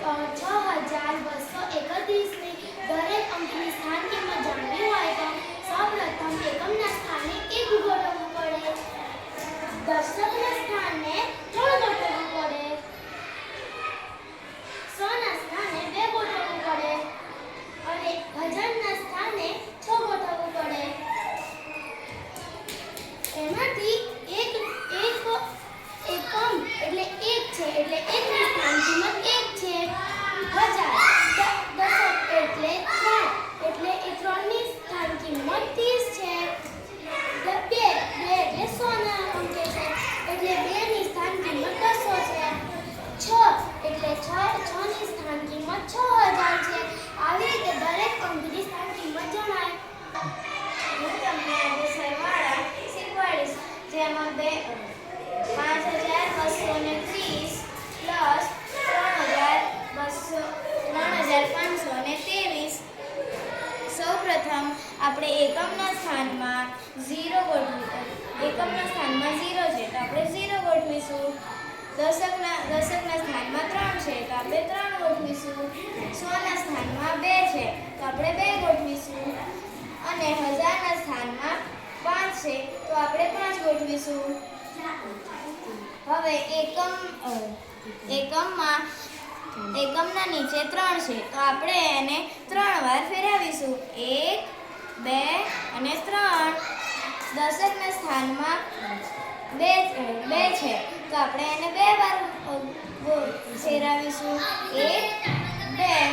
6231 ની દરેક અંકની સ્થાન કિંમત જાણવી હોય તો સૌપ્રથમ એકમના સ્થાને 1 ગોઠવવું પડે, દશકના સ્થાને 3 ગોઠવવું પડે, સોના સ્થાને 2 ગોઠવવું પડે અને હજારના સ્થાને 6 ગોઠવવું પડે. એમાંથી એકમ એટલે 1 છે એટલે 1 ની સ્થાન કિંમત 1 છે. હજાર દશક એટલે 3 એટલે 3 ની સ્થાન કિંમત 30 છે. 2 એટલે 100 ના અંકે છે એટલે 2 ની સ્થાન કિંમત 200 છે. 6 એટલે 6 ની સ્થાન કિંમત 6000 છે. આવી રીતે દરેક અંકની સ્થાન કિંમત જણાય. હું તમને આજે સરવાળા શીખવાડીશ, જેમાં 5230 પ્લસ 3523. સૌપ્રથમ આપણે એકમના સ્થાનમાં 0 ગોઠવીશું. એકમના સ્થાનમાં 0 છે તો આપણે 0 ગોઠવીશું. દશકના સ્થાનમાં 3 છે તો આપણે 3 ગોઠવીશું. 100 ના સ્થાનમાં 2 છે તો આપણે 2 ગોઠવીશું અને હજારના સ્થાનમાં 5 છે તો આપણે 5 ગોઠવીશું. હવે એકમના નીચે 3 છે તો આપણે એને 3 વાર ફેરવીશું. 1 2 અને 3. દશકના સ્થાનમાં 2 છે તો આપણે એને 2 વાર ફેરવીશું. 1 2.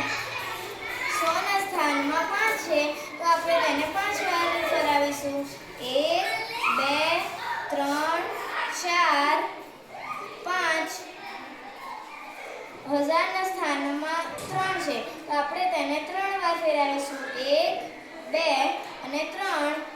100 ના સ્થાનમાં 5 છે તો આપણે તેને 5 વાર ફેરવીશું. 1 2 3 4 5. હજારના સ્થાનમાં 3 છે તો આપણે તેને 3 વાર ફેરવીશું. 1 2 અને 3.